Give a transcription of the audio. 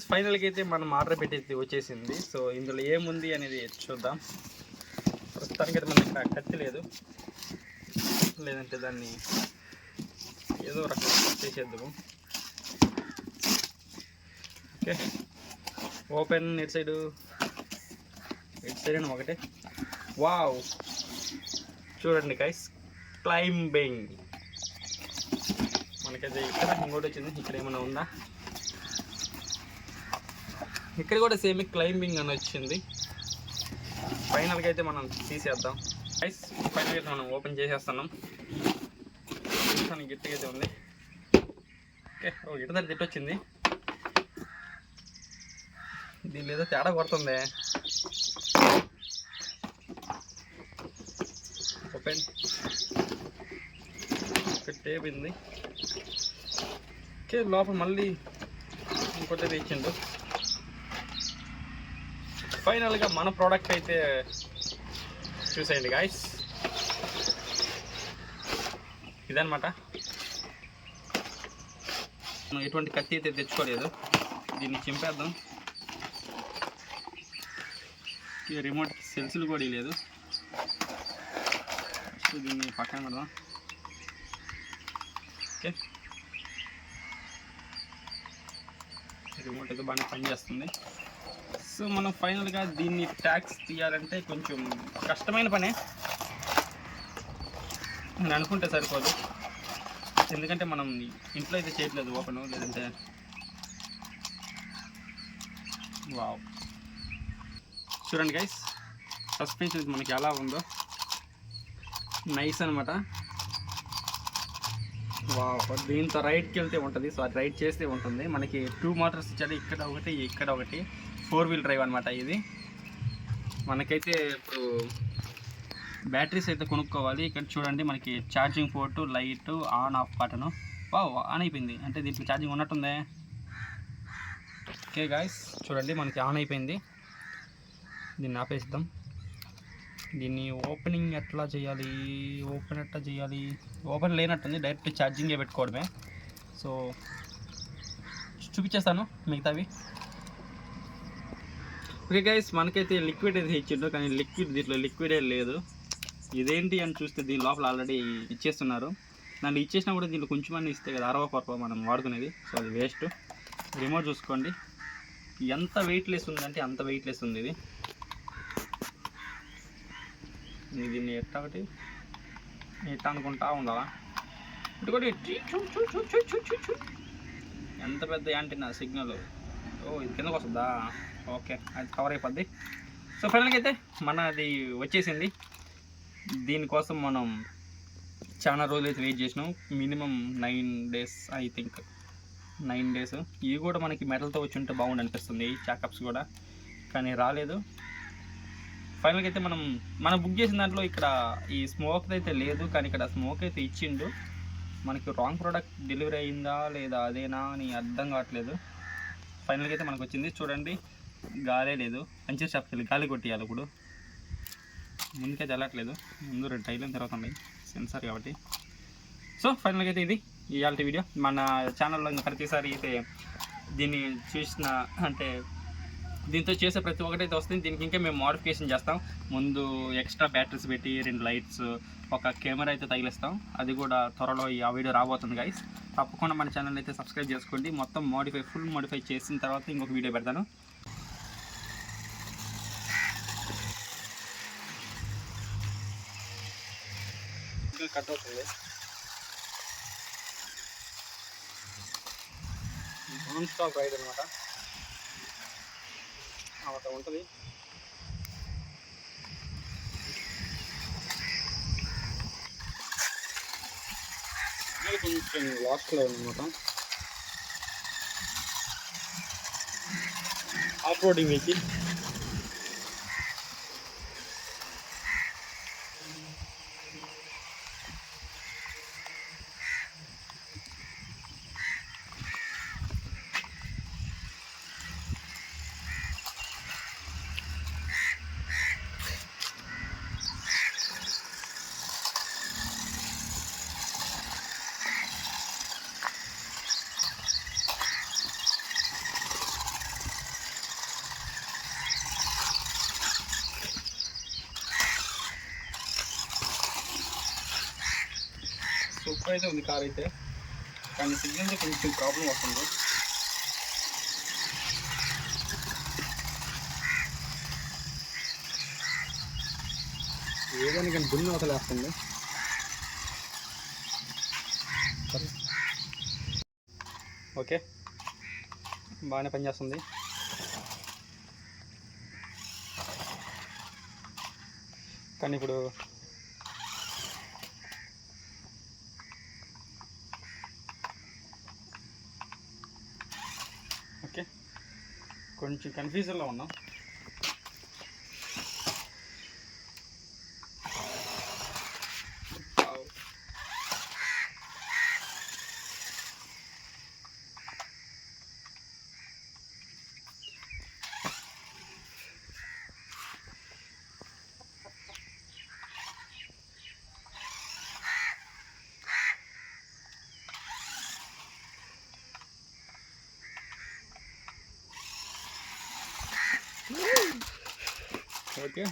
ఫైనల్గా అయితే మనం ఆర్డర్ పెట్టేది వచ్చేసింది. సో ఇందులో ఏముంది అనేది చూద్దాం. ప్రస్తుతానికి అయితే మనకి కత్తి లేదు, లేదంటే దాన్ని ఏదో రకంగా చేసేద్దాము. Okay, open. ఇటు సైడ్ అని ఒకటే. వావ్, చూడండి గైస్, క్లైంబింగ్. మనకైతే ఇక్కడ ఇంకోటి వచ్చింది. ఇక్కడ ఏమైనా ఉందా? ఇక్కడ కూడా సేమ్ క్లైంబింగ్ అని వచ్చింది. ఫైనల్గా అయితే మనం తీసేద్దాం గైస్. ఫైనల్గా అయితే మనం ఓపెన్ చేసేస్తున్నాం. గట్టిగా అయితే ఉంది. ఓకే, ఓ గిట్ట తిట్టి వచ్చింది. దీని ఏదో తేడా కొడుతుంది. ఓపెన్. ఒక టేప్ ఉంది. ఓకే, లోపల మళ్ళీ ఇంకోటి ఇచ్చిండు. ఫైనల్గా మన ప్రోడక్ట్ అయితే చూసేయండి గాయస్, ఇదనమాట. ఎటువంటి కత్తి అయితే తెచ్చుకోలేదు. దీన్ని చింపేద్దాం. రిమోట్ సెల్స్లు కూడా లేదు. సో దీన్ని పక్కన పెడదాం. ఓకే, రిమోట్ అయితే బాగా పనిచేస్తుంది. సో మనం ఫైనల్గా దీన్ని ట్యాక్స్ తీయాలంటే కొంచెం కష్టమైన పనే నేను అనుకుంటే సరిపోదు. ఎందుకంటే మనం ఇంట్లో అయితే చేయట్లేదు ఓపెన్, లేదంటే వావ్. చూడండి గైస్, సస్పెన్షన్ మనకి ఎలా ఉందో, నైస్ అనమాట. వావ్, దీంతో రైడ్కి వెళ్తే ఉంటుంది. సో అది రైడ్ చేస్తే ఉంటుంది. మనకి 2 మోటార్స్ ఇచ్చాడు, ఇక్కడ ఒకటి ఇక్కడ ఒకటి. 4 వీల్ డ్రైవ్ అనమాట ఇది. మనకైతే ఇప్పుడు బ్యాటరీస్ అయితే కొనుక్కోవాలి. ఇక్కడ చూడండి మనకి charging port, light, on off button. Wow, on అయిపోయింది. అంటే దీంట్లో ఛార్జింగ్ ఉన్నట్టుందే. ఓకే గాయస్, చూడండి మనకి ఆన్ అయిపోయింది. దీన్ని ఆపేస్తాం. దీన్ని ఓపెనింగ్ ఎట్లా చేయాలి? ఓపెన్ లేనట్టుంది, డైరెక్ట్ ఛార్జింగే పెట్టుకోవడమే. సో చూపించేస్తాను మిగతావి. ఓకే గైస్, మనకైతే లిక్విడ్ అయితే ఇచ్చిండు, కానీ దీంట్లో లిక్విడే లేదు. ఇదేంటి అని చూస్తే దీని లోపల ఆల్రెడీ ఇచ్చేస్తున్నారు. నన్ను ఇచ్చేసినా కూడా దీంట్లో కొంచెం అన్నీ ఇస్తే కదా 60 మనం వాడుకునేది. సో అది వేస్ట్. రిమోట్ చూసుకోండి ఎంత వెయిట్లెస్ ఉందంటే అంత వెయిట్లెస్ ఉంది ఇది. దీన్ని ఎట్టొకటి ఎట్ట అనుకుంటా ఉండాలా. ఇటుకోటి ఎంత పెద్ద యాంటీనా సిగ్నల్. ఓ, ఇది కిందకు వస్తుందా? ఓకే, అది కవర్ అయిపోద్ది. సో ఫైనల్గా అయితే మనది వచ్చేసింది. దీనికోసం మనం చాలా రోజులు అయితే వెయిట్ చేసినాం. Minimum 9 days, I think 9 days. ఇవి కూడా మనకి మెటల్తో వచ్చి ఉంటే బాగుండి అనిపిస్తుంది, చాకప్స్ కూడా, కానీ రాలేదు. ఫైనల్గా అయితే మనం బుక్ చేసిన దాంట్లో ఇక్కడ ఈ స్మోక్ అయితే లేదు, కానీ ఇక్కడ స్మోక్ అయితే ఇచ్చిండు. మనకి రాంగ్ ప్రోడక్ట్ డెలివరీ అయిందా లేదా అదేనా అని అర్థం కావట్లేదు. ఫైనల్గా అయితే మనకు వచ్చింది. చూడండి, గాలే లేదు. పంచర్ షాప్కి వెళ్ళి గాలి కొట్టియాలి. ఇప్పుడు ముందుకైతే వెళ్ళట్లేదు, ముందు 2 టైర్లు తిరుగుతున్నాయి, సెన్సార్ కాబట్టి. సో ఫైనల్గా అయితే ఇది ఇవాళ వీడియో. మన ఛానల్లో ఇంకా ప్రతిసారి అయితే దీన్ని చూసిన అంటే దీంతో చేసే ప్రతి ఒక్కటైతే వస్తుంది. దీనికి ఇంకా మేము మోడిఫికేషన్ చేస్తాం. ముందు ఎక్స్ట్రా బ్యాటరీస్ పెట్టి 2 లైట్స్, ఒక కెమెరా అయితే తగిలిస్తాం. అది కూడా త్వరలో ఆ వీడియో రాబోతుంది గైస్. తప్పకుండా మన ఛానల్ అయితే సబ్స్క్రైబ్ చేసుకోండి. మొత్తం ఫుల్ మోడిఫై చేసిన తర్వాత ఇంకొక వీడియో పెడతాను. కట్ అవుతుంది. నాన్ స్టాప్ రైడ్ అనమాట, అలా ఉంటుంది. కొంచెం లాస్ట్లో అనమాట. Off roading vehicle. అయితే ఉంది కార్ అయితే, కానీ సిగ్నల్ కొంచెం ప్రాబ్లం వస్తుంది. ఏదైనా కానీ దున్ను వదిలేస్తుంది. ఓకే, బాగానే పనిచేస్తుంది. కానీ ఇప్పుడు ఓకే, కొంచెం కన్ఫ్యూజన్లో ఉన్నాం. ఓకే.